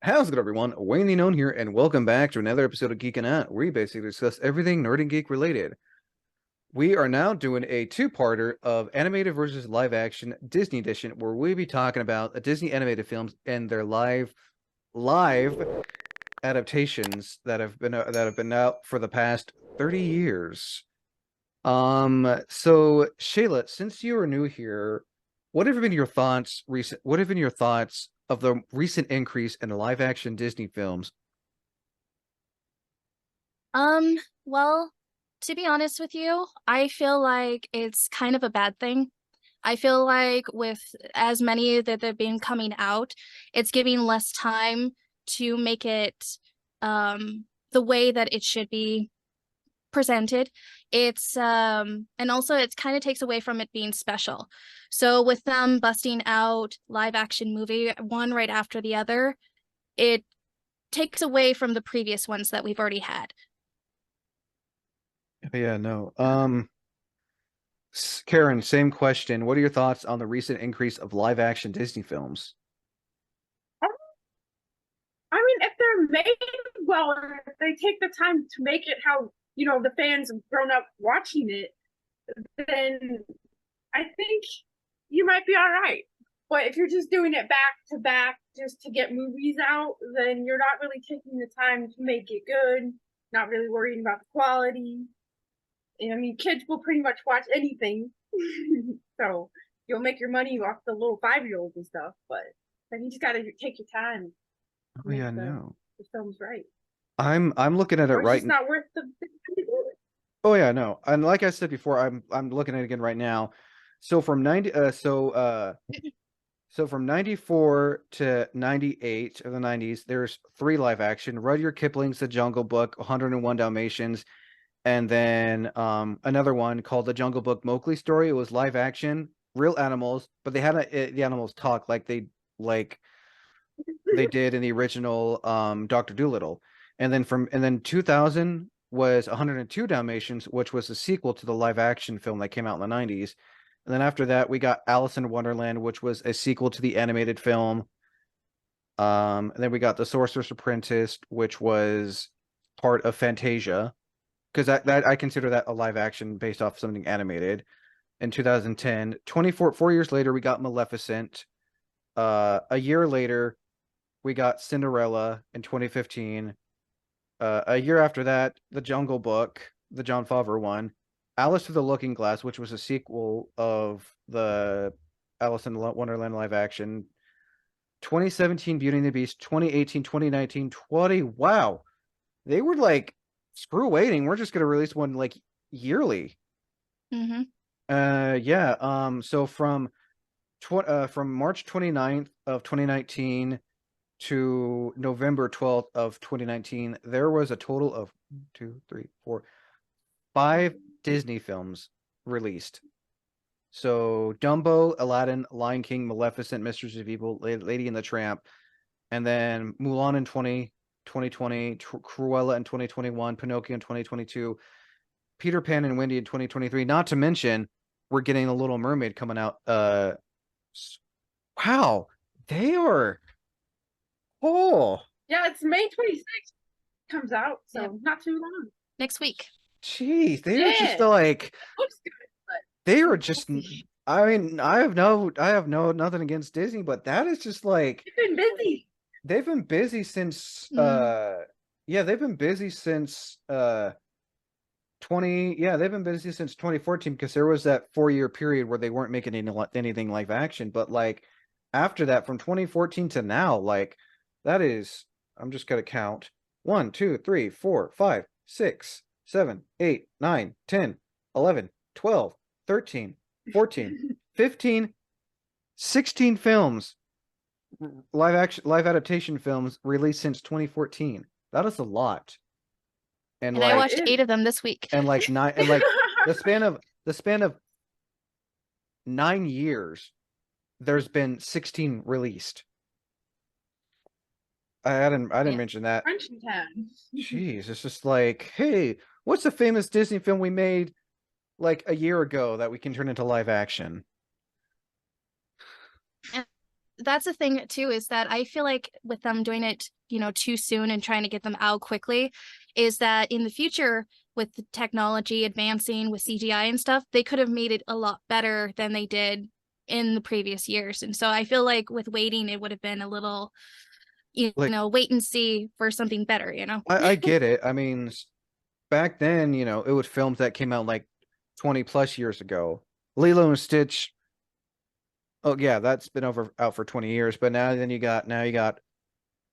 How's it going, everyone? Wayne the Known here, and welcome back to another episode of Geekin' Out, where we basically discuss everything nerd and geek related. We are now doing a two-parter of animated versus live-action Disney edition, where we'll be talking about Disney animated films and their live adaptations that have been out for the past 30 years. So Shayla, since you are new here, what have been your thoughts of the recent increase in live action Disney films? Um, well, to be honest with you, I feel like it's kind of a bad thing. I feel like with as many that have been coming out, it's giving less time to make it the way that it should be presented. It's and also it kind of takes away from it being special. So with them busting out live action movie one right after the other, it takes away from the previous ones that we've already had. Yeah, no. Karen, same question. What are your thoughts on the recent increase of live action Disney films? I mean, if they're made well, or if they take the time to make it how, the fans have grown up watching it, then I think you might be all right. But if you're just doing it back to back just to get movies out, then you're not really taking the time to make it good, not really worrying about the quality. And, I mean, kids will pretty much watch anything. So you'll make your money off the little 5-year-olds and stuff, but then you just got to take your time Oh to make yeah, the, no. the films right. I'm looking at it Or it's right. just not worth the. Oh yeah, no. And like I said before, I'm looking at it again right now. So from 90 so from 94 to 98 of the 90s, there's three live action. Rudyard Kipling's The Jungle Book, 101 Dalmatians, and then another one called The Jungle Book Mowgli Story. It was live action, real animals, but they had the animals talk like they did in the original Doctor Dolittle. And then 2000 was 102 Dalmatians, which was the sequel to the live action film that came out in the 90s. And then after that, we got Alice in Wonderland, which was a sequel to the animated film. And then we got The Sorcerer's Apprentice, which was part of Fantasia, because that I consider that a live action based off something animated. In 2010, 4 years later, we got Maleficent. A year later, we got Cinderella in 2015. A year after that, The Jungle Book, the John Favreau one, Alice Through the Looking Glass, which was a sequel of the Alice in Wonderland live action. 2017, Beauty and the Beast. 2018, 2019, 20. Wow, they were like, screw waiting. We're just gonna release one like yearly. Mm-hmm. Yeah. So from March 29th of 2019 to November 12th of 2019, there was a total of 5 Disney films released. So Dumbo, Aladdin, Lion King, Maleficent, Mistress of Evil, Lady and the Tramp, and then Mulan in 2020, Cruella in 2021, Pinocchio in 2022, Peter Pan and Wendy in 2023. Not to mention, we're getting The Little Mermaid coming out. Wow, they are. Oh, Yeah, it's May 26th comes out, Yep. so not too long. Next week. jeez, they are just Yeah, like looks good, but they are we'll just. see. I mean, I have no nothing against Disney, but that is just like You've been busy. they've been busy since Mm. yeah, they've been busy since 20 yeah, they've been busy since 2014 because there was that 4-year period where they weren't making anything live action, but like after that from 2014 to now, like that is, I'm just gonna count 1, 2, 3, 4, 5, 6, 7, 8, 9, 10, 11, 12, 13, 14, 15, 16 films, live adaptation films released since 2014. That is a lot. And And I That like watched is. 8 of them this week. and like nine and like the span of 9 years, there's been 16 released. I didn't Yeah. mention that. Crunching time. Jeez, it's just like, hey, what's the famous Disney film we made like a year ago that we can turn into live action? that's the thing too, is that I feel like with them doing it, too soon and trying to get them out quickly, is that in the future, with the technology advancing with CGI and stuff, they could have made it a lot better than they did in the previous years. And so I feel like with waiting, it would have been a little, Like, wait and see for something better, I get it. I mean, back then, it was films that came out like 20 plus years ago. Lilo and Stitch. Oh yeah, that's been out for 20 years. But now you got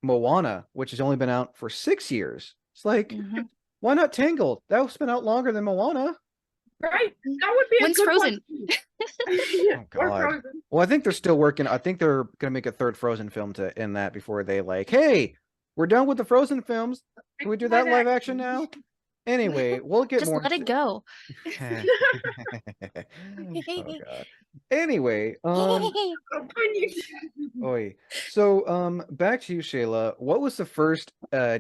Moana, which has only been out for 6 years. It's like, Mhm. why not Tangled? That's been out longer than Moana. Right? That would be a When's good Frozen? one. Oh Or God. Frozen. Well, I think they're still working. I think they're gonna make a third Frozen film to end that before they like, hey, we're done with the Frozen films. Can we do that live action now? Anyway, we'll get Just more let it go. Oh God. Anyway, Continue. oi. So, back to you, Shayla. What was the first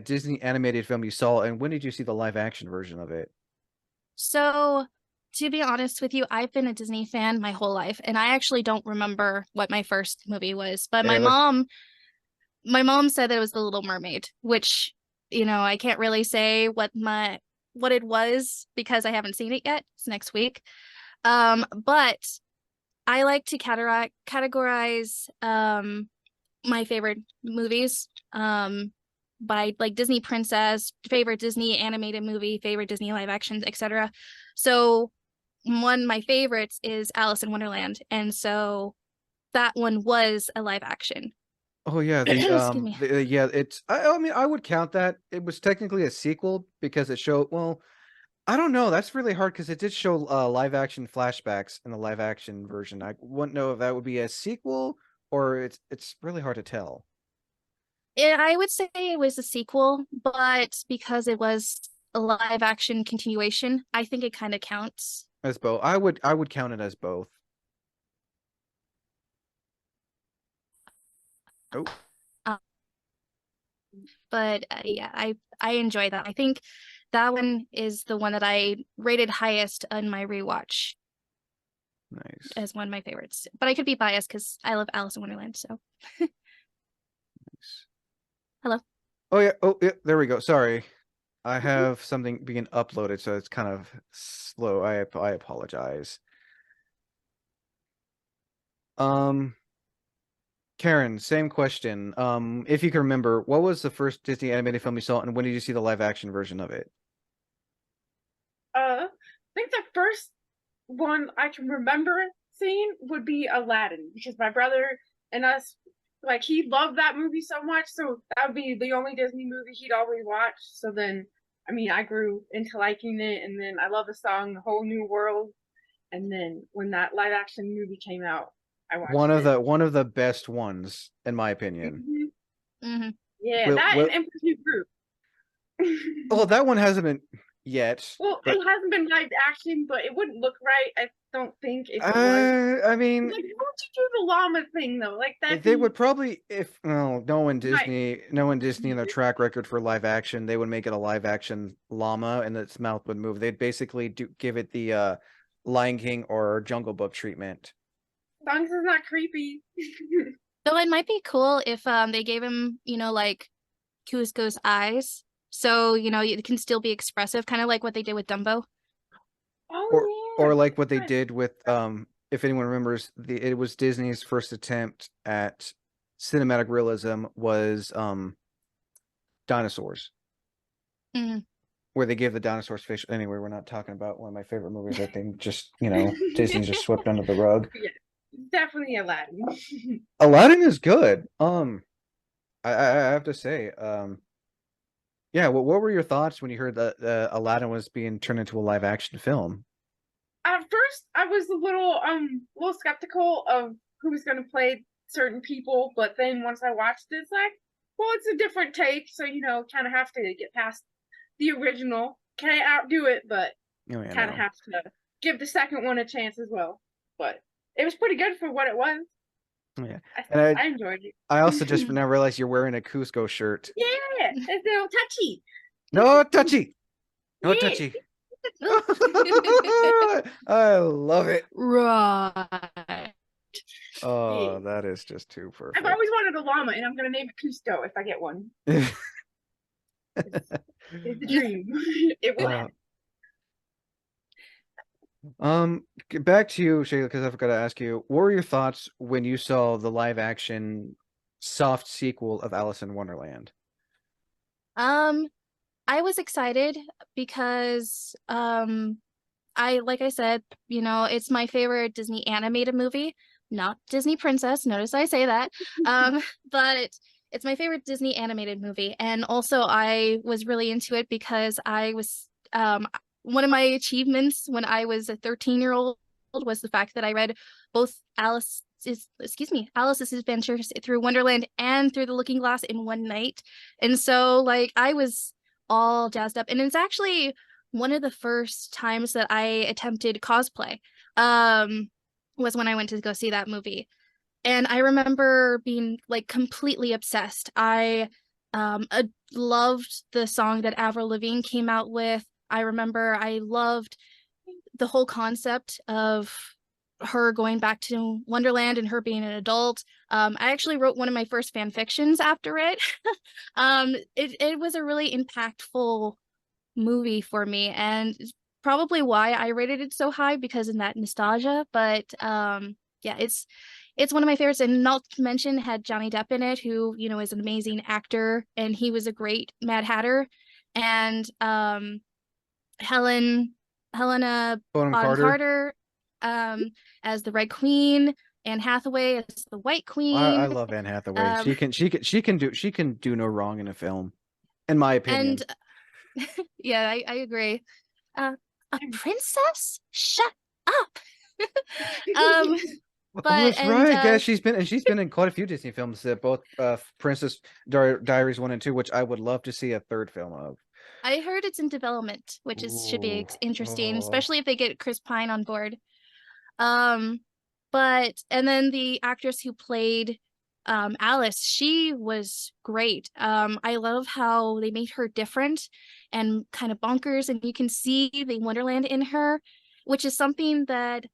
Disney animated film you saw, and when did you see the live action version of it? So, to be honest with you, I've been a Disney fan my whole life, and I actually don't remember what my first movie was. But It was my mom said that it was The Little Mermaid, which, I can't really say what it was because I haven't seen it yet. It's next week. But I like to categorize my favorite movies by like Disney princess, favorite Disney animated movie, favorite Disney live actions, etc. So one of my favorites is Alice in Wonderland, and so that one was a live action. Oh yeah, Excuse me. yeah, it's I mean I would count that. It was technically a sequel because it showed, well, I don't know, that's really hard because it did show live action flashbacks in the live action version. I wouldn't know if that would be a sequel or it's really hard to tell. I would say it was a sequel, but because it was a live action continuation, I think it kind of counts. As both. I would count it as both. Oh, Uh, but yeah, I enjoy that. I think that one is the one that I rated highest on my rewatch nice. as one of my favorites. But I could be biased because I love Alice in Wonderland. So Nice. hello. Oh yeah, there we go. Sorry. I have something being uploaded, so it's kind of slow. I apologize. Um, Karen, same question. If you can remember, what was the first Disney animated film you saw, and when did you see the live action version of it? I think the first one I can remember seeing would be Aladdin because my brother and us, like, he loved that movie so much, so that would be the only Disney movie he'd always watch. So then, I mean, I grew into liking it, and then I love the song "The Whole New World." And then when that live action movie came out, I One watched of it. the best ones, in my opinion. Hmm. Yeah, Will that will and Emperor's New Groove. Oh, that one hasn't been yet, Well, but it hasn't been live action, but it wouldn't look right. I don't think if it was. I mean, Like, how would you do the llama thing though? Like that'd they be would probably, if no, right. knowing Disney and their track record for live action, they would make it a live action llama and its mouth would move. They'd basically give it the Lion King or Jungle Book treatment. As long as it's not creepy. So it might be cool if they gave him, like Cusco's eyes. So, it can still be expressive, kind of like what they did with Dumbo. Or Oh yeah. like what they did with if anyone remembers, it was Disney's first attempt at cinematic realism was dinosaurs. Mhm. Where they gave the dinosaurs fish. Anyway, we're not talking about one of my favorite movies. I think just Disney just swept under the rug. Yeah, definitely Aladdin. Aladdin is good. I have to say, yeah. What were your thoughts when you heard that Aladdin was being turned into a live action film? At first, I was a little skeptical of who was going to play certain people, but then once I watched it, it's like, well, it's a different take, so kind of have to get past the original. Can't outdo it, but Oh yeah, kind of no. have to give the second one a chance as well. But it was pretty good for what it was. Oh, yeah, I, and I enjoyed it. I also just now realized you're wearing a Cusco shirt. Yeah, it's a little touchy. No touchy, no Yeah. touchy. I love it. Right. Oh, that is just too I've perfect. always wanted a llama, and I'm gonna name it Cousteau if I get one. It's a dream. It will happen. Back to you, Shayla, because I forgot to ask you, what were your thoughts when you saw the live action soft sequel of Alice in Wonderland? Um, I was excited because like I said, it's my favorite Disney animated movie, not Disney Princess. Notice I say that. But it's my favorite Disney animated movie. And also I was really into it because I was one of my achievements when I was a 13-year-old was the fact that I read both Alice's Adventures Through Wonderland and Through the Looking Glass in one night. And so like I was all jazzed up. And it's actually one of the first times that I attempted cosplay was when I went to go see that movie. And I remember being like completely obsessed. I loved the song that Avril Lavigne came out with. I remember I loved the whole concept of her going back to Wonderland and her being an adult. I actually wrote one of my first fan fictions after it. It was a really impactful movie for me, and it's probably why I rated it so high because of that nostalgia. But yeah, it's one of my favorites, and not to mention had Johnny Depp in it, who is an amazing actor, and he was a great Mad Hatter, and Helena Bonham Bonham Carter. Carter as the Red Queen, Anne Hathaway as the White I Queen. love Anne Hathaway. Um, She can do no wrong in a film, in my opinion. and yeah, I agree. A princess? Shut up. um, Oh, but that's and right. Yeah, she's been in quite a few Disney films, both Princess Diaries 1 and 2, which I would love to see a third film of. I heard it's in development, which should be Ooh, interesting, oh. especially if they get Chris Pine on board. Um, and then the actress who played Alice, she was great. I love how they made her different and kind of bonkers, and you can see the Wonderland in her, which is something that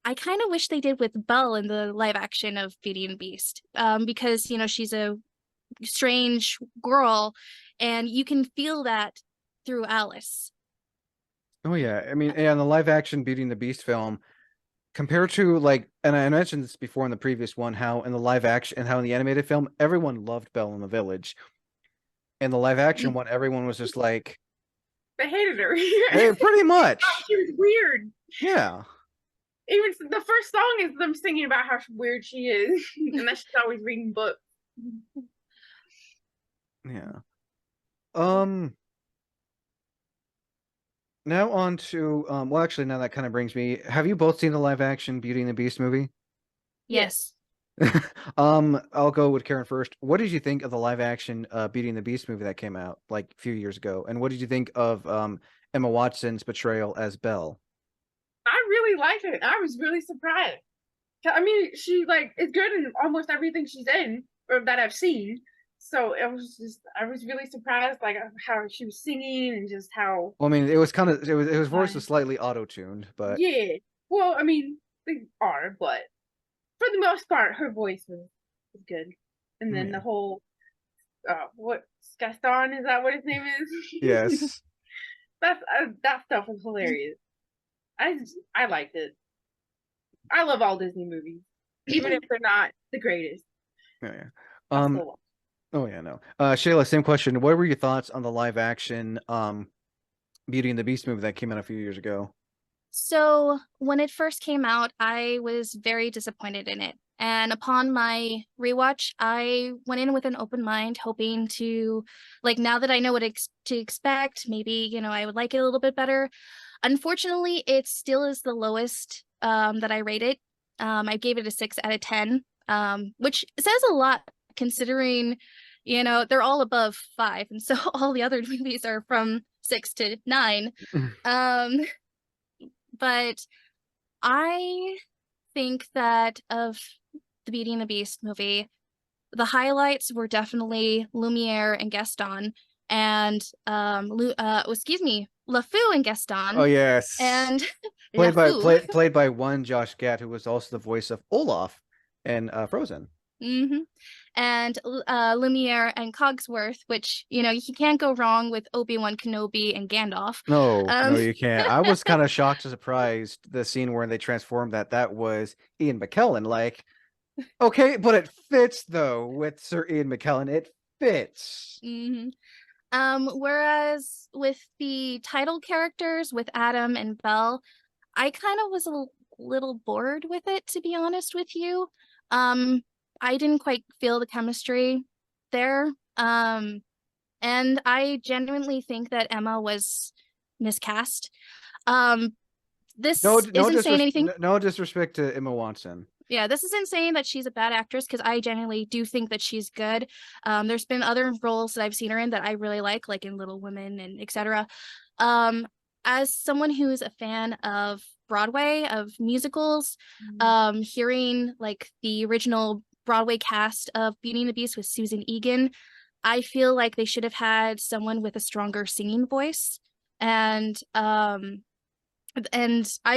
I kind of wish they did with Belle in the live action of Beauty and Beast. Because she's a strange girl, and you can feel that through Alice. Oh yeah, I mean, and the live action Beauty and the Beast film, compared to like, and I mentioned this before in the previous one, how in the live action and how in the animated film, everyone loved Belle in the Village. In the live action one, everyone was just like, They hated her. pretty much. She was weird. Yeah. Even the first song is them singing about how weird she is, and that she's always reading books. Yeah. Now on to well, actually, now that kind of brings me. Have you both seen the live action Beauty and the Beast movie? Yes. I'll go with Karen first. What did you think of the live action Beauty and the Beast movie that came out like a few years ago? And what did you think of Emma Watson's portrayal as Belle? I really liked it. I was really surprised. I mean, she like is good in almost everything she's in or that I've seen. So I was really surprised, like how she was singing and just how. Well, I mean, it was voice was slightly auto-tuned, but Yeah. Well, I mean, they are, but for the most part, her voice was good. And then the whole, what Gaston, is that what his name is? yes. That stuff was hilarious. I liked it. I love all Disney movies, even if they're not the greatest. Oh, yeah. I still love Oh yeah, no. Shayla, same question. What were your thoughts on the live action Beauty and the Beast movie that came out a few years ago? So when it first came out, I was very disappointed in it. And upon my rewatch, I went in with an open mind, hoping to, like, now that I know what to expect, maybe, I would like it a little bit better. Unfortunately, it still is the lowest that I rate it. I gave it a 6 out of 10, which says a lot considering, they're all above 5. And so all the other movies are from 6 to 9. But I think that of the Beauty and the Beast movie, the highlights were definitely Lumiere and Gaston, and LeFou and Gaston. Oh yes. And played by one Josh Gad, who was also the voice of Olaf and Frozen. And Lumiere and Cogsworth, which, you know, you can't go wrong with Obi-Wan Kenobi and Gandalf. No, Um, no, you can't. I was kind of shocked and surprised the scene where they transformed that was Ian McKellen. Like, okay, but it fits though with Sir Ian McKellen. It fits. Whereas with the title characters, with Adam and Belle, I kind of was a little bored with it, to be honest with you. I didn't quite feel the chemistry there. And I genuinely think that Emma was miscast. No, This isn't saying anything. no disrespect to Emma Watson. Yeah, this isn't saying that she's a bad actress, because I genuinely do think that she's good. There's been other roles that I've seen her in that I really like in Little Women and etc. As someone who's a fan of Broadway, of musicals, hearing like the original Broadway cast of Beauty and the Beast with Susan Egan, I feel like they should have had someone with a stronger singing voice. And I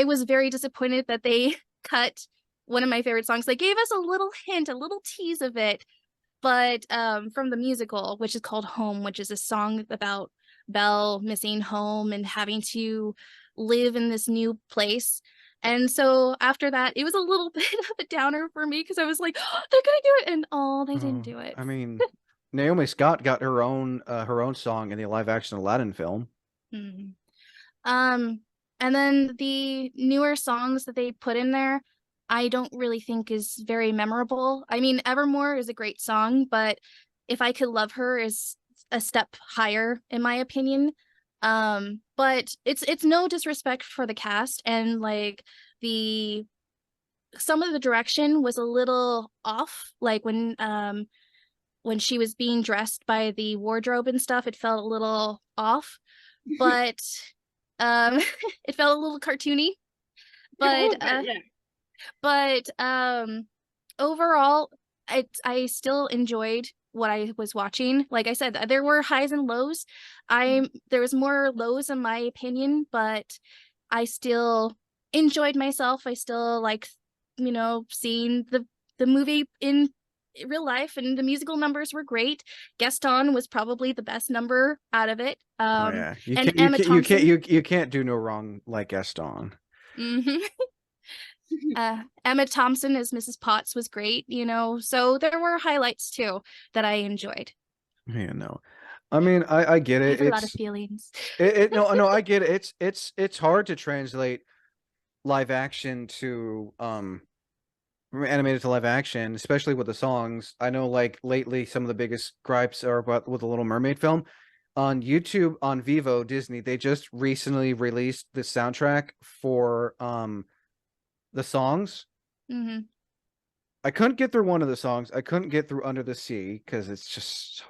was very disappointed that they cut one of my favorite songs. They gave us a little hint, a little tease of it, but from the musical, which is called Home, which is a song about Belle missing home and having to live in this new place. And so after that, it was a little bit of a downer for me, because I was like, oh, they're gonna do it, and they didn't do it. I mean, Naomi Scott got her own song in the live action Aladdin film. And then the newer songs that they put in there, I don't really think is very memorable. I mean, Evermore is a great song, but If I Could Love Her is a step higher, in my opinion. But it's no disrespect for the cast, and like some of the direction was a little off. Like when she was being dressed by the wardrobe and stuff, it felt a little off. But it felt a little cartoony. But overall, I still enjoyed what I was watching. Like I said, there were highs and lows. There was more lows in my opinion, but I still enjoyed myself. I still like, you know, seeing the movie in real life, and the musical numbers were great. Gaston was probably the best number out of it. Yeah, you can't do no wrong like Gaston. Emma Thompson as Mrs. Potts was great, you know, so there were highlights too that I enjoyed. Yeah, no, I mean, I get it. I have a lot of feelings. No, I get it. It's hard to translate live action to animated to live action, especially with the songs. I know, like lately, some of the biggest gripes are about with the Little Mermaid film. On YouTube, on Vivo, Disney, they just recently released the soundtrack for the songs. I couldn't get through one of the songs. I couldn't get through Under the Sea because it's just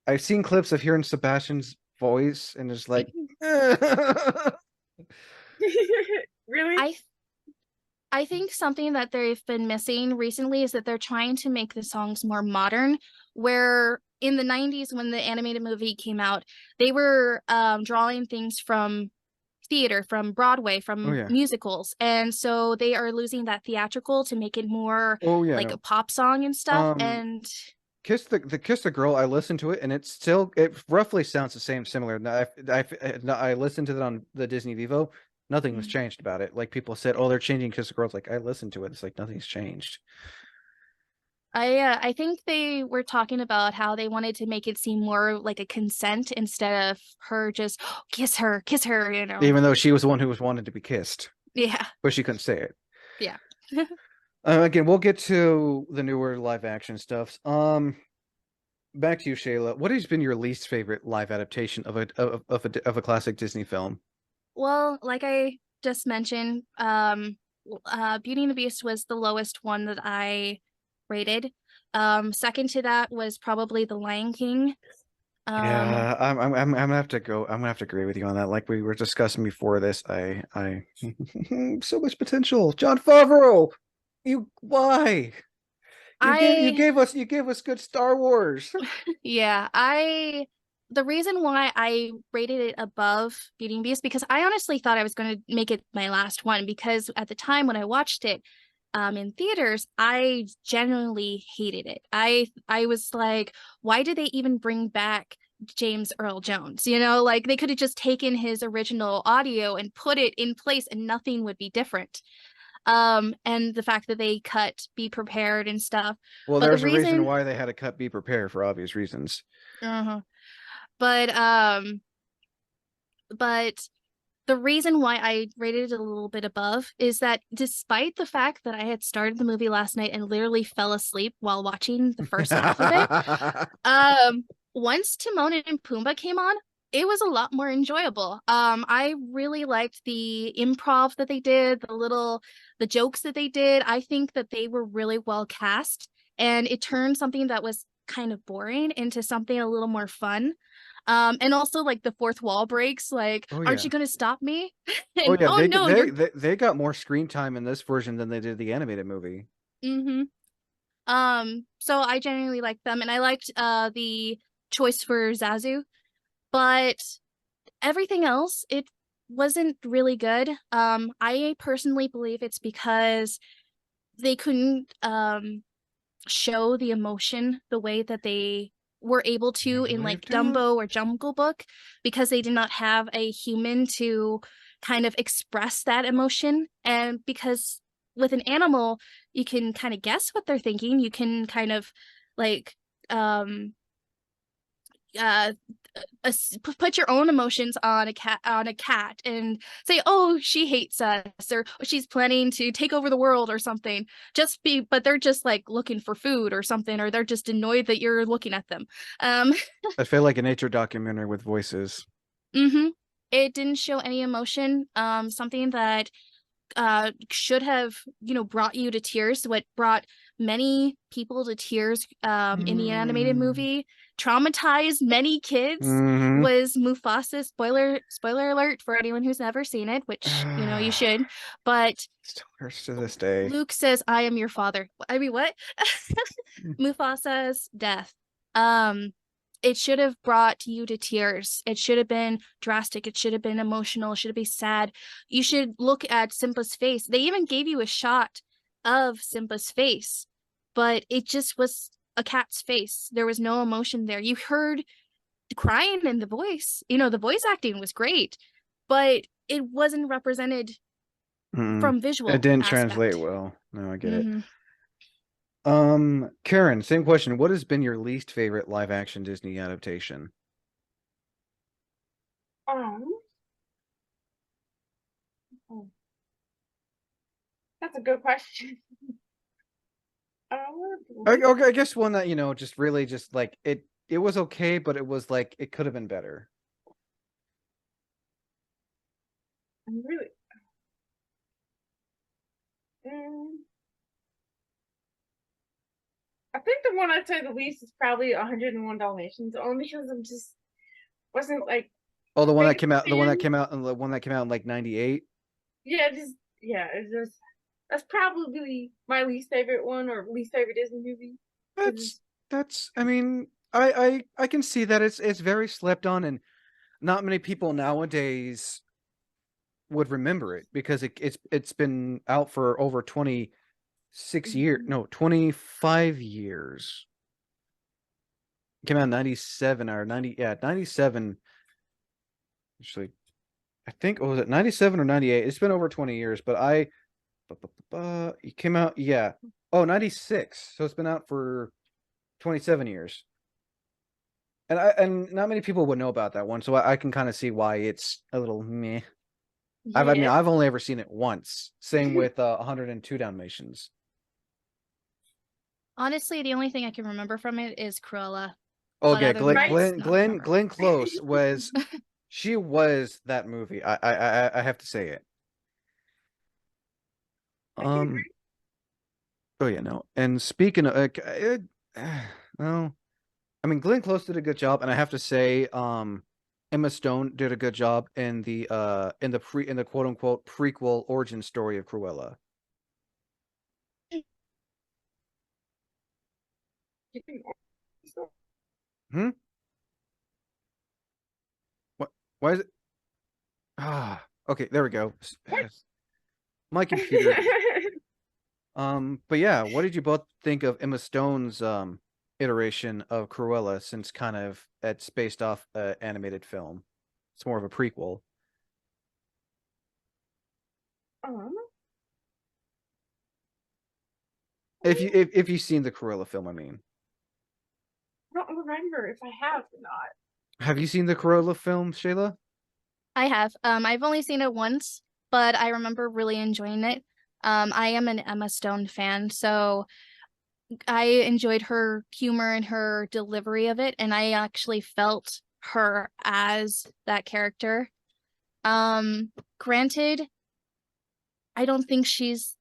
I've seen clips of hearing Sebastian's voice and it's like Really? I think something that they've been missing recently is that they're trying to make the songs more modern, where in the 90s when the animated movie came out, they were drawing things from theater, from Broadway, from musicals, and so they are losing that theatrical to make it more like a pop song and stuff. And Kiss the Girl, I listened to it and it roughly sounds the same, similar. I listened to it on the Disney Vivo. Nothing was changed about it. Like people said, oh, they're changing Kiss the Girl. It's like I listened to it. It's like nothing's changed. I think they were talking about how they wanted to make it seem more like a consent instead of her just kiss her, you know. Even though she was the one who was wanted to be kissed. Yeah. But she couldn't say it. Yeah. Again, we'll get to the newer live action stuffs. Back to you, Shayla. What has been your least favorite live adaptation of a classic Disney film? Well, like I just mentioned, Beauty and the Beast was the lowest one that I rated. Second to that was probably The Lion King. Yeah, I'm gonna have to go. I'm gonna have to agree with you on that. Like we were discussing before this, I so much potential. Jon Favreau, why? You gave us good Star Wars. Yeah, the reason why I rated it above Beauty and the Beast, because I honestly thought I was going to make it my last one, because at the time when I watched it, in theaters, I genuinely hated it. I was like, why did they even bring back James Earl Jones? You know, like they could have just taken his original audio and put it in place and nothing would be different. And the fact that they cut Be Prepared and stuff. Well, But the there's a reason reason why they had to cut Be Prepared for obvious reasons. uh but but the reason why I rated it a little bit above is that despite the fact that I had started the movie last night and literally fell asleep while watching the first half of it, once Timon and Pumbaa came on, it was a lot more enjoyable. I really liked the improv that they did, the jokes that they did. I think that they were really well cast, and it turned something that was kind of boring into something a little more fun. And also like the fourth wall breaks, like, Oh aren't yeah. you gonna stop me? Oh And yeah, oh no, you're they got more screen time in this version than they did the animated movie. mm-hmm. So I genuinely liked them, and I liked the choice for Zazu, but everything else, it wasn't really good. I personally believe it's because they couldn't show the emotion the way that they were able to in like Dumbo or Jungle Book, because they did not have a human to kind of express that emotion. And because with an animal, you can kind of guess what they're thinking. You can kind of like um uh put your own emotions on a cat and say, oh, she hates us, or she's planning to take over the world or something. But they're just like looking for food or something, or they're just annoyed that you're looking at them. um I feel like a nature documentary with voices. mm-hmm. It didn't show any emotion, something that should have, brought you to tears. What brought many people to tears in the animated movie, traumatized many kids, Mm-hmm. was Mufasa. Spoiler alert for anyone who's never seen it, which you should. But Still hurts to this day. Luke says, I am your father. I mean, what? Mufasa's death. Um, it should have brought you to tears. It should have been drastic. It should have been emotional. It should have been sad. You should look at Simba's face. They even gave you a shot of Simba's face, but it just was a cat's face. There was no emotion there. You heard the crying in the voice. The voice acting was great, but it wasn't represented from It visual didn't translate aspect. well. No, I get it. Mm-hmm. Karen, same question. What has been your least favorite live action Disney adaptation? Oh, that's a good question. Okay, I guess one that, just really just like it was okay, but it was like it could have been better. I'm really. Mm, I think the one I'd say the least is probably 101 Dalmatians, only because I'm just wasn't like Oh, the one that big came out, the one that fan. came out, and the one that came out in like 98. It's just that's probably my least favorite one or least favorite Disney movie. That's I mean, I can see that it's very slept on, and not many people nowadays would remember it because it's been out for over 26 years. Mhm. No, 25 years. It came out in 97 or 90, yeah, 97. Actually, I think, was it 97 or 98? It's been over 20 years, but it came out, yeah. Oh, 96. So it's been out for 27 years. And not many people would know about that one, so I can kind of see why it's a little meh. I mean, Yeah. I've only ever seen it once. Same with 102 Dalmatians. Honestly, the only thing I can remember from it is Cruella. Oh But yeah, other than Glenn that, it's Glenn not Glenn remember. Glenn Close was she was that movie. I have to say it. I can Um. Oh yeah, no. And speaking of, well, I mean, Glenn Close did a good job, and I have to say, Emma Stone did a good job in the quote unquote prequel origin story of Cruella. agree. Hmm. What? Why is it? Ah. Okay. There we go. My computer. But yeah, what did you both think of Emma Stone's iteration of Cruella, since kind of it's based off an animated film? It's more of a prequel. Um, If you've seen the Cruella film, I mean. I don't remember if I have or not. Have you seen the Cruella film, Shayla? I have. I've only seen it once, but I remember really enjoying it. I am an Emma Stone fan, so I enjoyed her humor and her delivery of it, and I actually felt her as that character. Granted, I don't think she's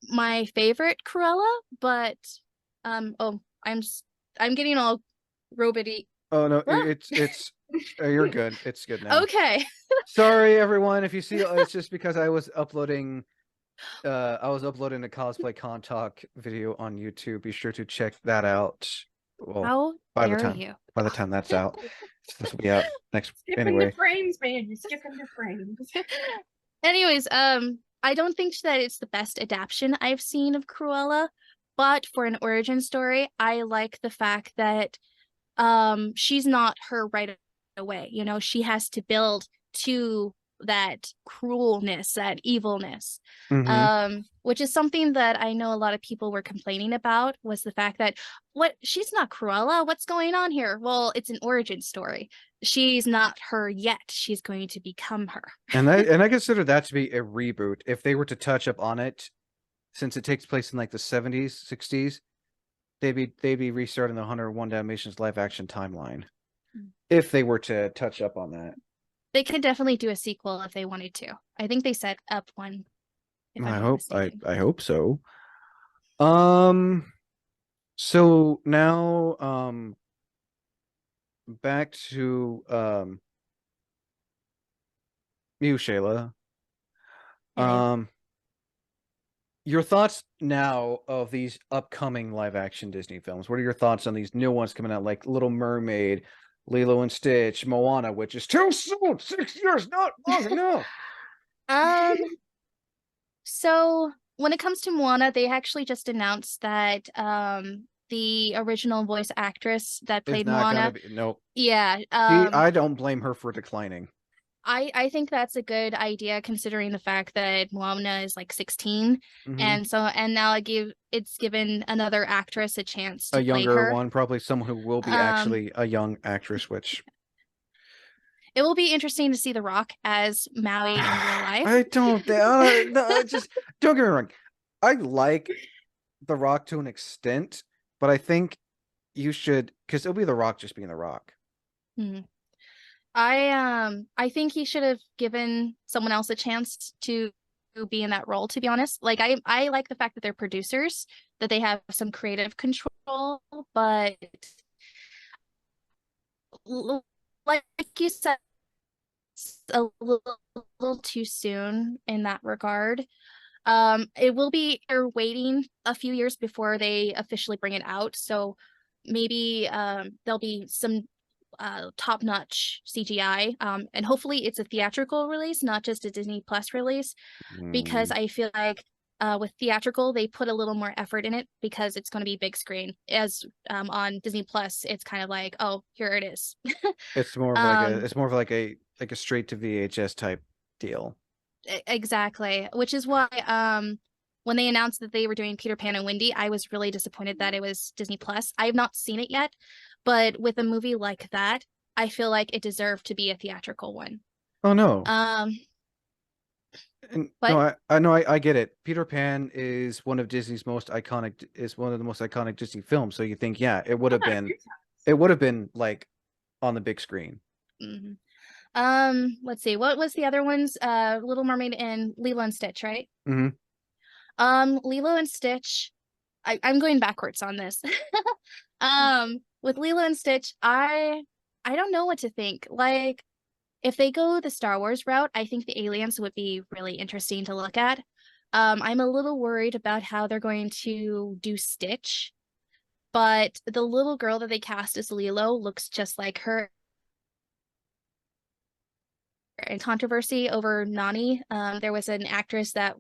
my favorite Cruella, but oh, I'm getting all robot-y. Oh no, Ah, it's you're good. It's good now. okay. Sorry everyone, if you see it's just because I was uploading a cosplay con talk video on YouTube. Be sure to check that out. Well, How by the dare time you? that's out. This will be out next Skipping anyway. the frames, man. You're skipping the frames. Anyways, I don't think that it's the best adaptation I've seen of Cruella, but for an origin story, I like the fact that she's not her right away. You know, she has to build to that cruelness, that evilness. Mhm. Which is something that I know a lot of people were complaining about, was the fact that she's not Cruella, what's going on here? Well, it's an origin story. She's not her yet. She's going to become her. And I consider that to be a reboot. If they were to touch up on it, since it takes place in like the 70s, 60s, they'd be restarting the 101 Dalmatians live action timeline. If they were to touch up on that. They could definitely do a sequel if they wanted to. I think they set up one, if I'm not mistaken. I hope so. So now back to you, Shayla. Hey. Your thoughts now of these upcoming live action Disney films. What are your thoughts on these new ones coming out, like Little Mermaid, Lilo and Stitch, Moana, which is too soon, 6 years, not long enough. Um, so when it comes to Moana, they actually just announced that the original voice actress that It's played not gonna Moana, be nope. yeah, I don't blame her for declining. I think that's a good idea considering the fact that Moana is like 16, Mhm. and now it's given another actress a chance A to play younger her. one, probably someone who will be Um, actually a young actress, which it will be interesting to see The Rock as Maui in real life. I don't think. No, just don't get me wrong. I like The Rock to an extent, but I think you should, because it'll be The Rock just being The Rock. Hmm. I think he should have given someone else a chance to be in that role, to be honest. Like I like the fact that they're producers, that they have some creative control, but like you said, it's a little too soon in that regard. It will be, they're waiting a few years before they officially bring it out, so maybe there'll be some top-notch CGI, and hopefully it's a theatrical release, not just a Disney Plus release, because Mm. I feel like with theatrical they put a little more effort in it because it's going to be big screen. As on Disney Plus, it's kind of like, oh, here it is. It's more of like um, a straight to VHS type deal. exactly, which is why when they announced that they were doing Peter Pan and Wendy, I was really disappointed that it was Disney Plus. I have not seen it yet, but with a movie like that, I feel like it deserved to be a theatrical one. Oh no. Um, And no, but I know I get it. Peter Pan is one of Disney's most iconic is one of the most iconic Disney films. So you think, yeah, it would have been like on the big screen. mhm. Let's see, what was the other ones? Little Mermaid and Lilo and Stitch, right? Hmm. Lilo and Stitch. I'm going backwards on this. With Lilo and Stitch, I don't know what to think. Like, if they go the Star Wars route, I think the aliens would be really interesting to look at. I'm a little worried about how they're going to do Stitch, but the little girl that they cast as Lilo looks just like her and controversy over Nani. There was an actress that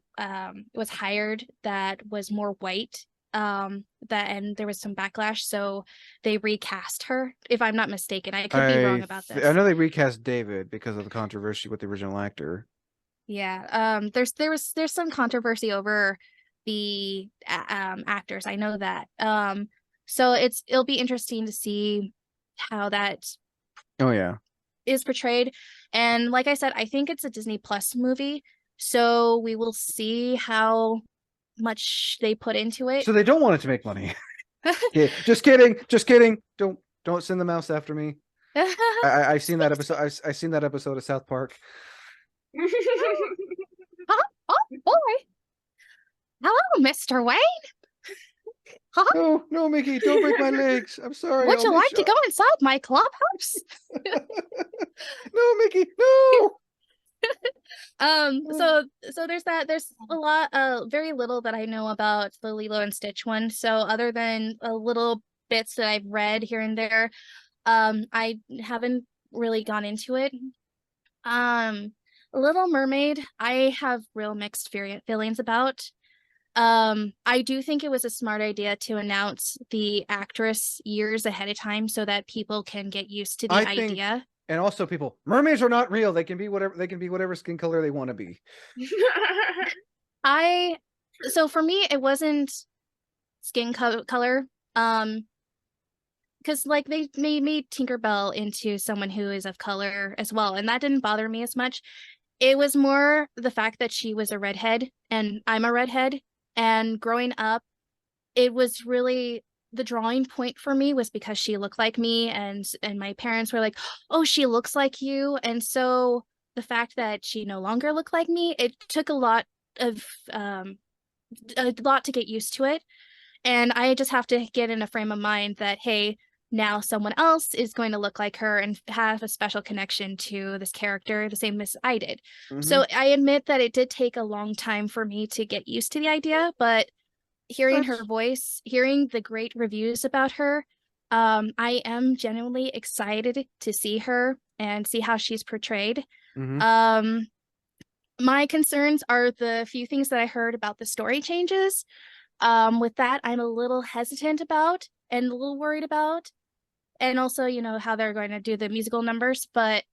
was hired that was more white. And there was some backlash, so they recast her. If I'm not mistaken, I could be wrong about I this. know they recast David because of the controversy with the original actor. Yeah. There's some controversy over the actors. I know that. So it'll be interesting to see how that Oh yeah. is portrayed. And like I said, I think it's a Disney Plus movie, so we will see how much they put into it. So they don't want it to make money. Yeah, just kidding. Just kidding. Don't send the mouse after me. I've seen that episode. I've seen that episode of South Park. Huh? Oh boy. Hello, Mr. Wayne. Huh? No, Mickey, don't break my legs. I'm sorry. Would I'll you make like to go inside my clubhouse? No, Mickey, no. So there's that. There's a lot, very little that I know about the Lilo and Stitch one. So other than a little bits that I've read here and there, I haven't really gone into it. Little Mermaid, I have real mixed feelings about. I do think it was a smart idea to announce the actress years ahead of time so that people can get used to the idea. And also, mermaids are not real. They can be whatever skin color they want to be. So for me, it wasn't skin color. Because like they made Tinkerbell into someone who is of color as well, and that didn't bother me as much. It was more the fact that she was a redhead and I'm a redhead. And growing up, it was really the drawing point for me was because she looked like me, and my parents were like, "Oh, she looks like you." And so the fact that she no longer looked like me, it took a lot to get used to it. And I just have to get in a frame of mind that, hey, now someone else is going to look like her and have a special connection to this character, the same as I did. So I admit that it did take a long time for me to get used to the idea, but hearing her voice, hearing the great reviews about her, I am genuinely excited to see her and see how she's portrayed. My concerns are the few things that I heard about the story changes. With that, I'm a little hesitant about and a little worried about. And also, how they're going to do the musical numbers. But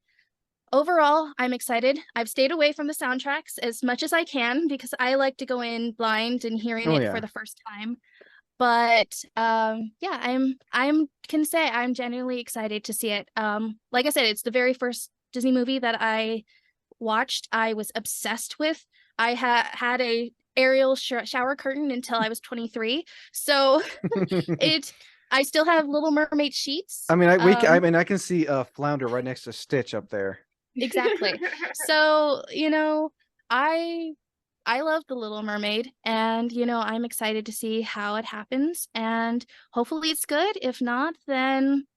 overall, I'm excited. I've stayed away from the soundtracks as much as I can because I like to go in blind and hearing it for the first time. But yeah, I'm can say I'm genuinely excited to see it. Like I said, it's the very first Disney movie that I watched. I was obsessed with. I had a Ariel shower curtain until I was 23. So I still have Little Mermaid sheets. I mean, I can see Flounder right next to Stitch up there. Exactly. So, I love the Little Mermaid, and I'm excited to see how it happens, and hopefully it's good. If not, then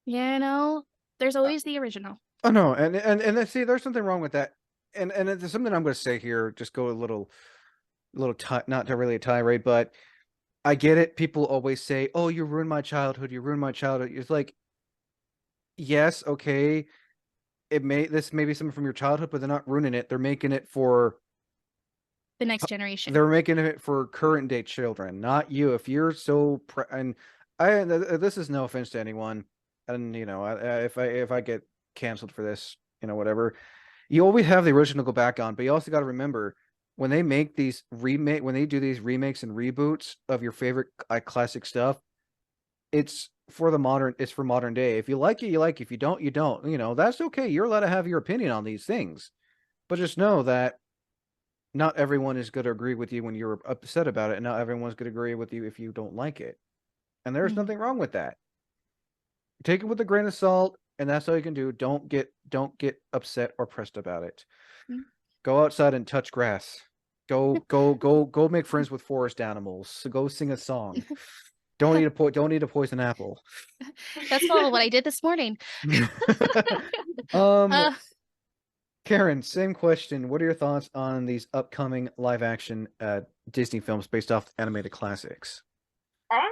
there's always the original. Oh no, and see, there's something wrong with that, and there's something I'm going to say here. Just go a little not really a tirade, but I get it. People always say, "Oh, you ruined my childhood. You ruined my childhood." It's like, yes, okay, this may be something from your childhood, but they're not ruining it. They're making it for the next generation. They're making it for current day children, not you. If you're so this is no offense to anyone, and if I get canceled for this, whatever. You always have the original to go back on, but you also got to remember when they make these when they do these remakes and reboots of your favorite classic stuff, it's for modern day. If you like it, you like it. If you don't, you don't. That's okay. You're allowed to have your opinion on these things, but just know that not everyone is going to agree with you when you're upset about it, and not everyone's going to agree with you if you don't like it. And there's nothing wrong with that. Take it with a grain of salt, and that's all you can do. Don't get upset or pressed about it. Go outside and touch grass. Go make friends with forest animals. Go sing a song. Don't eat a poison apple. That's not what I did this morning. Karen, same question. What are your thoughts on these upcoming live action Disney films based off animated classics? I'm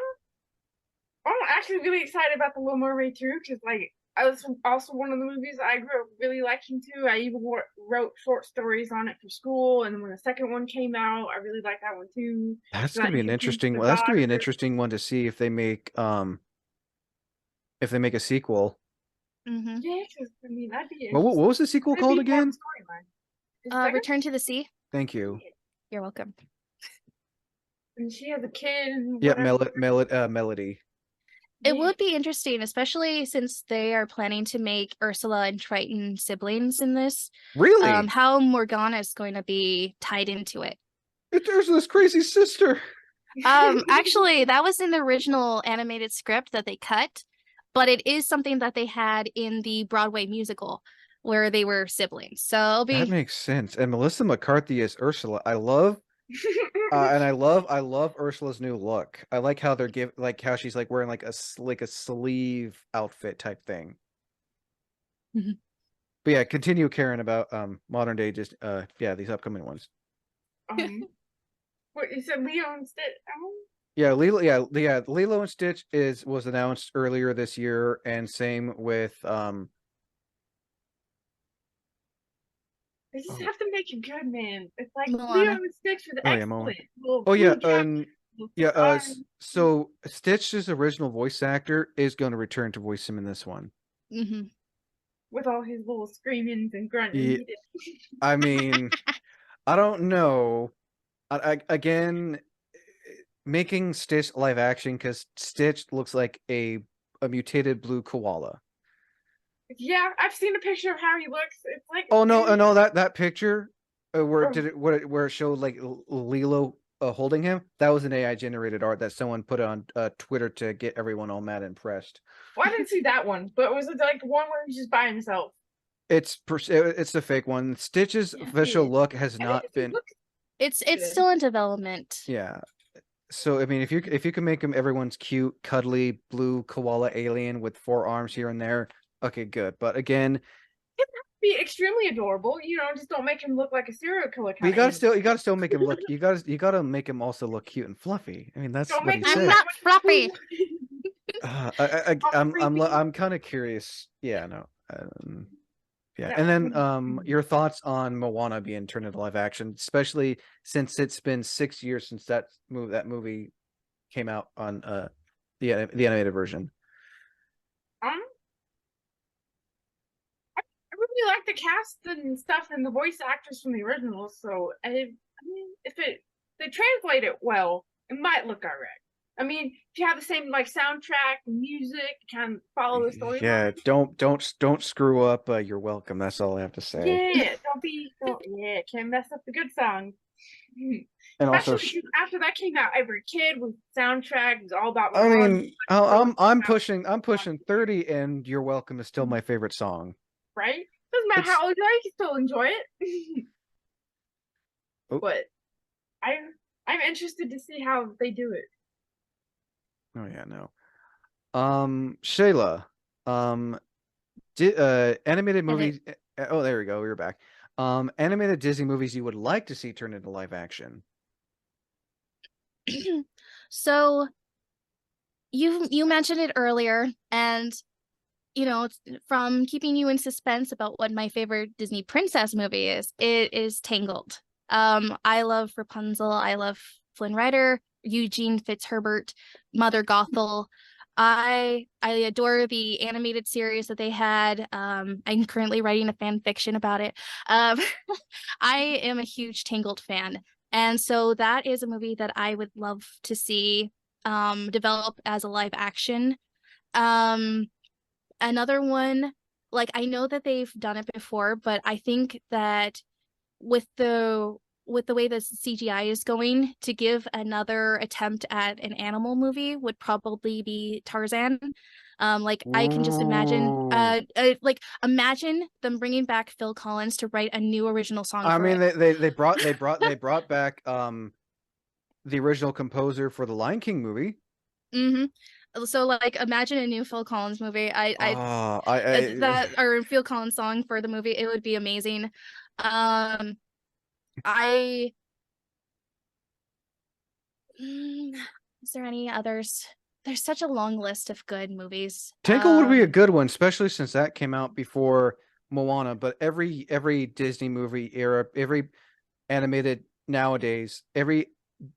actually really excited about the Little Mermaid too, because was also one of the movies I grew up really liking too. I even wrote short stories on it for school, and then when the second one came out, I really liked that one too. That's So gonna that be an gives me interesting the one. That's gonna be an daughter. interesting one to see if they make a sequel. Mm-hmm. Yeah, 'cause, I mean that'd be What interesting. was the sequel It'd called be more of a again? storyline. The second Return to the Sea. Thank you. You're welcome. and she has a kid and Yeah, whatever. Melody. It Yeah. would be interesting, especially since they are planning to make Ursula and Triton siblings in this. Really? How Morgana is going to be tied into it. There's this crazy sister. Actually, that was in the original animated script that they cut, but it is something that they had in the Broadway musical where they were siblings. So it'll be That makes sense. And Melissa McCarthy is Ursula. I love and I love Ursula's new look. I like how they're like how she's like wearing like a sleeve outfit type thing. Mhm. But yeah, continue Karen about modern day just yeah, these upcoming ones. What you said, Leo and Stitch? Yeah, Lilo and Stitch was announced earlier this year, and same with They just oh, have to make it good, man. It's like Leo Moana. and Stitch was oh yeah, Moana. excellent. Little Oh yeah, blue jacket, little yeah, arms, so Stitch's original voice actor is going to return to voice him in this one. Mm-hmm. with all his little screamings and grunting. Yeah, I mean, I don't know. Again, making Stitch live action because Stitch looks like a mutated blue koala. Yeah, I've seen a picture of how he looks. It's like Oh no, that picture where Oh. did it where it showed like Lilo holding him. That was an AI generated art that someone put on Twitter to get everyone all mad and impressed. Well, I didn't see that one, but was it like one where he's just by himself? It's the fake one. Stitch's official Yeah. look has I think not if you been. look It's good. still in development. Yeah. So I mean, if you can make him everyone's cute, cuddly blue koala alien with 4 arms here and there, okay, good. But again, Be extremely adorable. Just don't make him look like a serial killer but kind of animal. you gotta still make him look. You gotta make him also look cute and fluffy. I mean, that's Don't what make he him I'm look said. not fluffy. I'm kind of curious. Yeah, no. Yeah, That and was then your thoughts on Moana being turned into live action, especially since it's been 6 years since that movie came out on the animated version. um, I really like the cast and stuff and the voice actors from the original. So I mean, if they translate it well, it might look alright. I mean, if you have the same like soundtrack, music, kind of follow the storyline. Yeah, don't screw up. You're welcome. That's all I have to say. Yeah, can't mess up the good songs. And also, Especially after that came out, every kid with soundtrack was all about. I mean, I'm Moana, pushing 30, and You're Welcome is still my favorite song. right? Doesn't matter how old you are, you can still enjoy it. Oh. But I'm interested to see how they do it. Oh yeah, no. Shayla, animated movies. Oh, there we go. We were back. Animated Disney movies you would like to see turned into live action. So you mentioned it earlier, and from keeping you in suspense about what my favorite Disney princess movie is, it is Tangled. I love Rapunzel. I love Flynn Rider, Eugene Fitzherbert, Mother Gothel. I adore the animated series that they had. I'm currently writing a fan fiction about it. I am a huge Tangled fan, and so that is a movie that I would love to see develop as a live action. Another one, like I know that they've done it before, but I think that with the way the CGI is going, to give another attempt at an animal movie would probably be Tarzan. Like I can just imagine like imagine them bringing back Phil Collins to write a new original song I for mean, it. they brought back the original composer for the Lion King movie. Mm-hmm. So like imagine a new Phil Collins movie. I That or Phil Collins song for the movie. It would be amazing. I is there any others there's such a long list of good movies. Tinkle would be a good one, especially since that came out before Moana. But every Disney movie era, every animated nowadays, every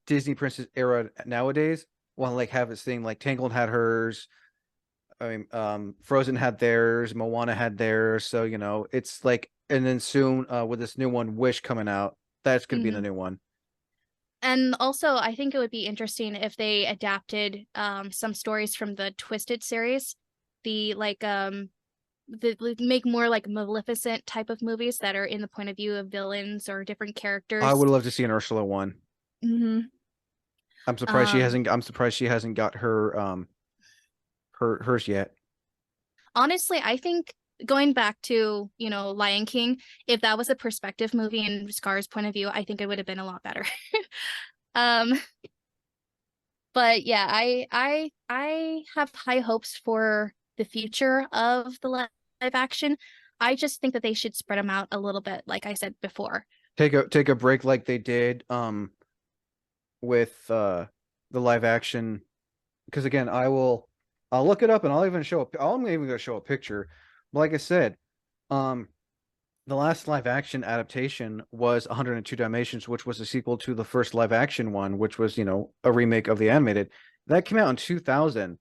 Disney princess era nowadays, want to like have its thing. Like Tangled had hers. I mean, Frozen had theirs. Moana had theirs. So it's like, and then soon with this new one, Wish coming out, that's gonna be the new one. And also, I think it would be interesting if they adapted some stories from the Twisted series, the make more like Maleficent type of movies that are in the point of view of villains or different characters. I would love to see an Ursula one. Mm-hmm. I'm surprised she hasn't. I'm surprised she hasn't got hers yet. Honestly, I think going back to Lion King, if that was a perspective movie in Scar's point of view, I think it would have been a lot better. But yeah, I have high hopes for the future of the live action. I just think that they should spread them out a little bit, like I said before. Take a break like they did with the live action, because again, I'll look it up and I'm even gonna show a picture. But like I said, the last live action adaptation was 102 Dalmatians, which was a sequel to the first live action one, which was a remake of the animated. That came out in 2000.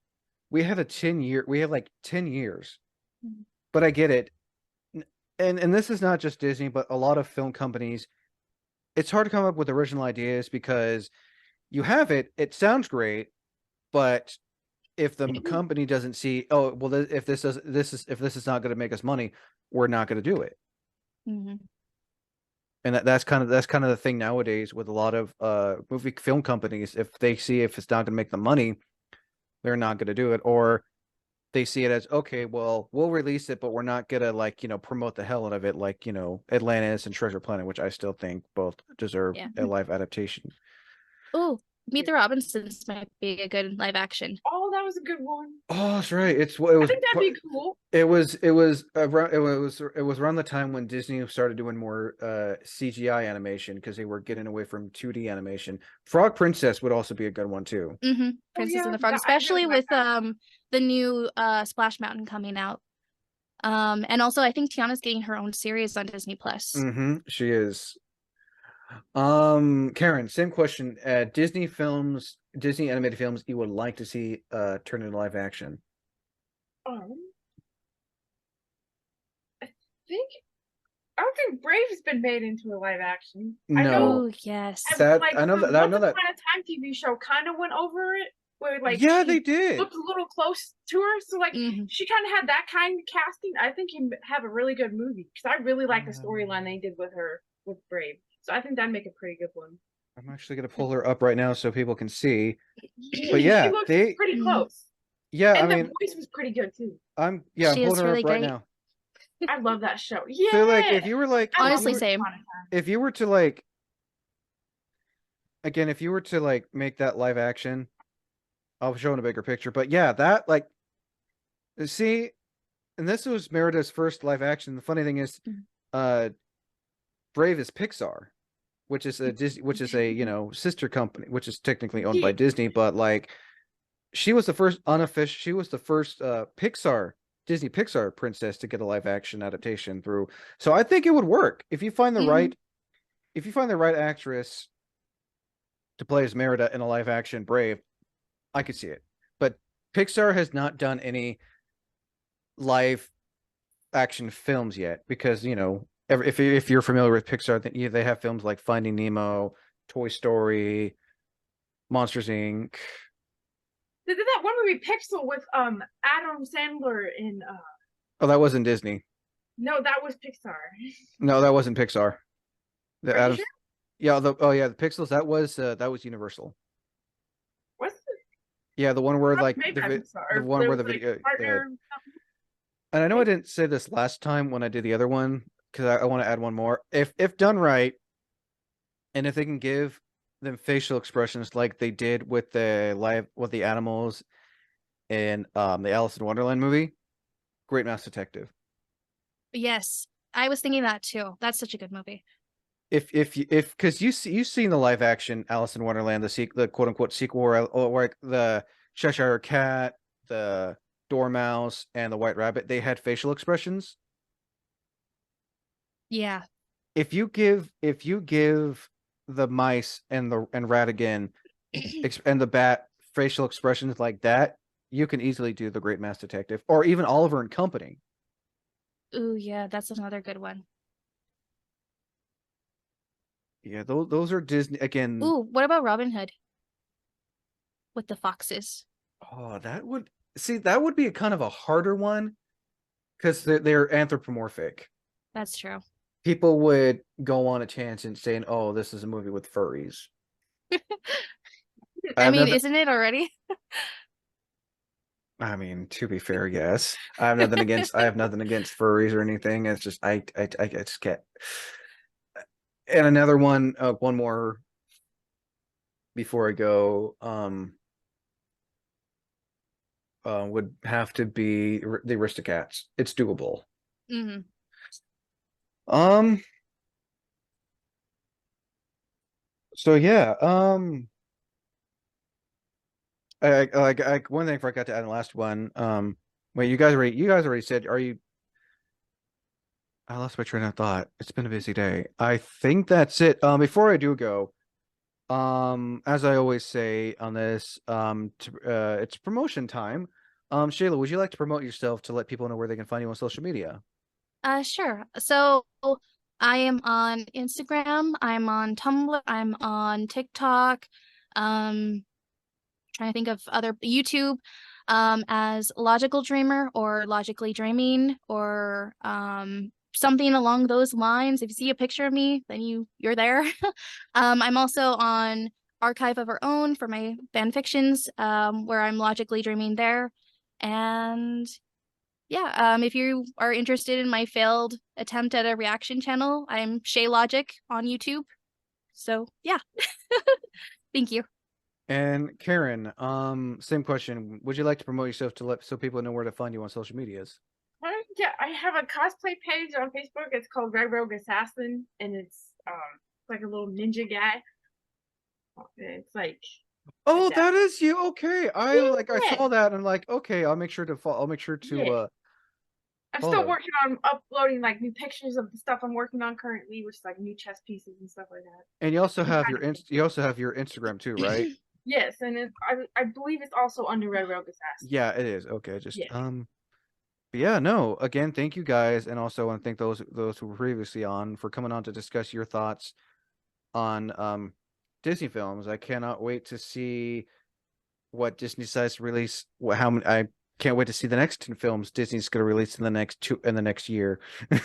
We had like 10 years. Mm-hmm. But I get it. And this is not just Disney, but a lot of film companies. It's hard to come up with original ideas because you have it sounds great, but if the company doesn't see, oh well, if this is not going to make us money, we're not going to do it. Mm-hmm. And that's kind of the thing nowadays with a lot of film companies. If they see if it's not going to make them money, they're not going to do it, or they see it as, okay, well, we'll release it, but we're not gonna promote the hell out of it, like Atlantis and Treasure Planet, which I still think both deserve a live adaptation. Oh, Meet the Robinsons might be a good live action. Oh, that was a good one. Oh, that's right. I think that'd be cool. It was around the time when Disney started doing more CGI animation because they were getting away from 2D animation. Frog Princess would also be a good one too. Mm-hmm. Princess and the Frog, especially with the new Splash Mountain coming out. And also I think Tiana's getting her own series on Disney Plus. Mm-hmm. She is. Karen, same question. Disney animated films you would like to see turn into live action. I don't think Brave has been made into a live action. No. I know. Oh, yes. I know that. I know that. Kind of Time TV show kind of went over it, where they did. Looked a little close to her, so she kind of had that kind of casting. I think he'd have a really good movie because I really like the storyline they did with her with Brave. So I think that'd make a pretty good one. I'm actually gonna pull her up right now so people can see. But yeah, she looks pretty close. Yeah, and the voice was pretty good too. I'm pulling her up right now. I love that show. Yeah. So if you were honestly, same. If you were to if you were to make that live action, I'll show in a bigger picture. But yeah, that see, and this was Merida's first live action. The funny thing is, Brave is Pixar, which is a sister company, which is technically owned by Disney, but she was the first Disney Pixar princess to get a live action adaptation through. So I think it would work if you find the right actress to play as Merida in a live action Brave. I could see it. But Pixar has not done any live action films yet because if you're familiar with Pixar, then they have films like Finding Nemo, Toy Story, Monsters Inc. They did that one movie Pixel with Adam Sandler in Oh, that wasn't Disney. No, that was Pixar. No, that wasn't Pixar. The Are you sure? Yeah, the Pixels, that was Universal. What's it? Yeah, the one where the one where the video and I know I didn't say this last time when I did the other one because I want to add one more. If done right, and if they can give them facial expressions like they did with the animals in the Alice in Wonderland movie, Great Mouse Detective. Yes, I was thinking that too. That's such a good movie. If because you've seen the live action Alice in Wonderland, the quote unquote sequel, or the Cheshire Cat, the Dormouse, and the White Rabbit, they had facial expressions. Yeah. If you give the mice and Ratigan and the bat facial expressions like that, you can easily do the Great Mass Detective, or even Oliver and Company. Ooh, yeah, that's another good one. Yeah, those are Disney again. Ooh, what about Robin Hood with the foxes? Oh, that would be a kind of a harder one because they're anthropomorphic. That's true. People would go on a tangent saying, "Oh, this is a movie with furries." I mean, isn't it already? I mean, to be fair, yes. I have nothing against furries or anything. It's just I just can't. And another one, one more before I go, would have to be the Aristocats. It's doable. Mm-hmm. So yeah, I one thing I forgot to add in the last one. Wait, you guys already said, are you? I lost my train of thought. It's been a busy day. I think that's it. Before I do go, as I always say on this, it's promotion time. Shayla, would you like to promote yourself to let people know where they can find you on social media? Sure. So I am on Instagram, I'm on Tumblr, I'm on TikTok, trying to think of other YouTube, as Logical Dreamer or Logically Dreaming or something along those lines. If you see a picture of me, then you're there. I'm also on Archive of Our Own for my fan fictions, where I'm logically dreaming there. And yeah, if you are interested in my failed attempt at a reaction channel, I'm Shay Logic on YouTube. So yeah. Thank you. And Karen, same question. Would you like to promote yourself to let so people know where to find you on social medias? Yeah, I have a cosplay page on Facebook. It's called Red Rogue Assassin, and it's like a little ninja guy. It's like Oh, that. that is you. Okay. I Yeah. saw that and I'm like, okay, I'll make sure to follow. I'll make sure to Yeah. I'm still follow. working on uploading like new pictures of the stuff I'm working on currently, which is like new chess pieces and stuff like that. And you also I'm have kind of you also have your Instagram too, right? yes, and I believe it's also under Red Rogue Assassin. Yeah, it is. Okay, just Yeah. but yeah, no. Again, thank you guys, and also want to thank those who were previously on for coming on to discuss your thoughts on Disney films. I cannot wait to see what Disney decides to release. How many? I can't wait to see the next 10 films Disney's going to release in the next year. And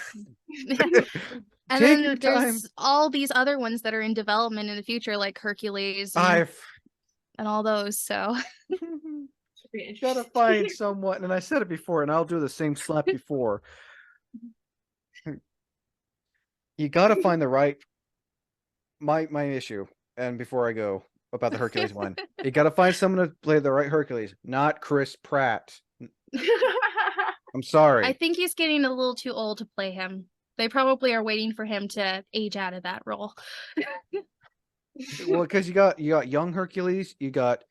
Take your then time. there's all these other ones that are in development in the future, like Hercules I've and all those. So Should be gotta interesting. find someone, and I said it before, and I'll do the same slap before. You gotta find the right my issue, and before I go about the Hercules one, you gotta find someone to play the right Hercules, not Chris Pratt. I'm sorry. I think he's getting a little too old to play him. They probably are waiting for him to age out of that role. Well, because you got young Hercules, you got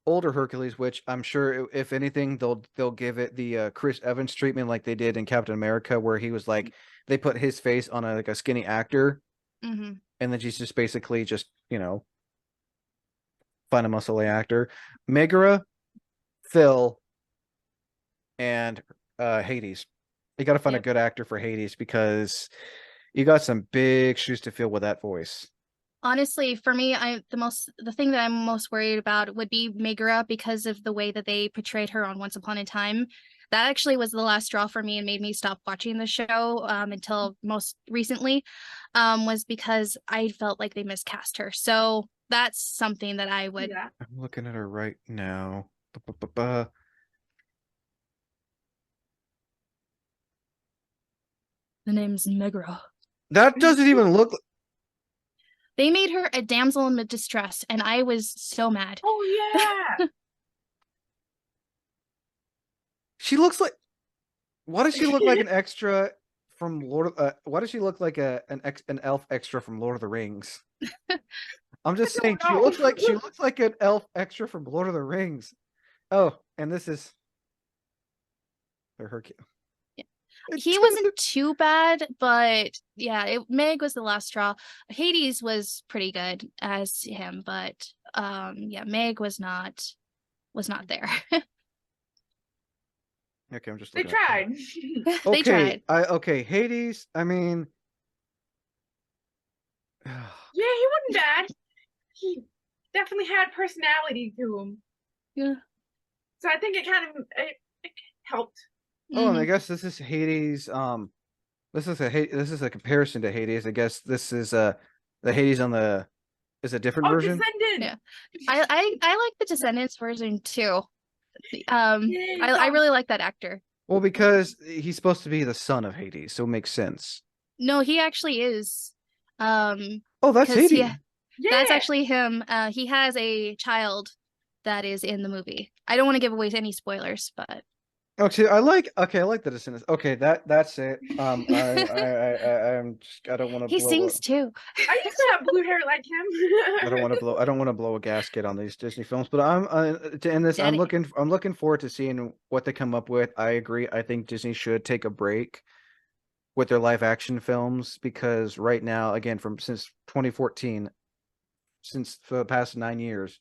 older Hercules, which I'm sure if anything they'll give it the Chris Evans treatment like they did in Captain America, where he was like they put his face on a skinny actor, Mm-hmm. and then she's just basically just find a muscly actor. Megara, Phil, and Hades. You got to find a Yep. good actor for Hades because you got some big shoes to fill with that voice. Honestly, for me, the thing that I'm most worried about would be Megara because of the way that they portrayed her on Once Upon a Time. That actually was the last straw for me and made me stop watching the show until most recently, was because I felt like they miscast her. So that's something that I would. Yeah. I'm looking at her right now. Ba-ba-ba-ba. The name's Megara. That doesn't even look. They made her a damsel in distress, and I was so mad. Oh yeah. She looks like. Why does she look like an extra from Lord? Why does she look like an elf extra from Lord of the Rings? I'm just saying she looks like an elf extra from Lord of the Rings. Oh, and this is for Hercules. He wasn't too bad, but yeah, Meg was the last straw. Hades was pretty good as him, but yeah, Meg was not there. Okay, I'm just They looking at tried. They Okay, tried. okay, Hades. I mean, Yeah, he wasn't bad. He definitely had personality to him. Yeah. So I think it kind of it helped. oh, and I Mhm. guess this is Hades. This is a comparison to Hades. I guess this is the Hades on the is a different Oh, version. Descendant. Yeah. I like the Descendants version too. Yay, I really like that actor. Well, because he's supposed to be the son of Hades, so it makes sense. No, he actually is. Oh, that's Because Hades. that's Yeah. actually him. He has a child that is in the movie. I don't want to give away any spoilers, but Okay, I like the Descendants. Okay, that's it. I'm just I don't want to he blow sings too. I used to have blue hair like him. I don't want to blow a gasket on these Disney films, but I'm to end this. Daddy. I'm looking forward to seeing what they come up with. I agree. I think Disney should take a break with their live action films because right now, again, from since 2014, since for the past 9 years,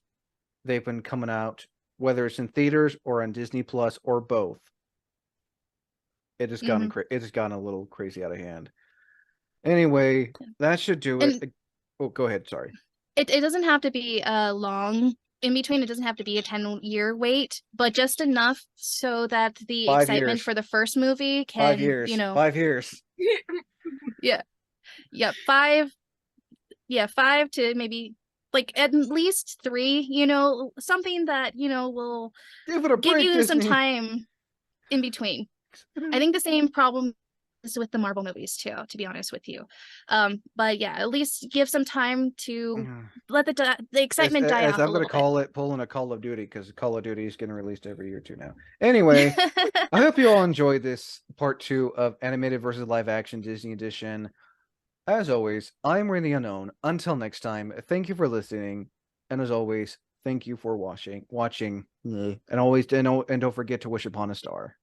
they've been coming out whether it's in theaters or on Disney Plus or both. Mhm. It has gotten a little crazy out of hand. Anyway, that should do it. And Oh, go ahead. Sorry. it doesn't have to be long in between. It doesn't have to be a 10-year wait, but just enough so that the 5 years. excitement for the first movie can, 5 years. 5 years. yeah, yeah, 5 to maybe like at least 3, something that, will Give it a give break, you some Disney. time in between. I think the same problem is with the Marvel movies too, to be honest with you. But yeah, at least give some time to let the excitement die As off a I'm going to little bit. call it, pulling a Call of Duty because Call of Duty is getting released every year too now. Anyway, I hope you all enjoyed this part 2 of animated versus live action Disney edition. As always, I'm Ray the Unknown. Until next time, thank you for listening, and as always, thank you for watching. And always, and don't forget to wish upon a star.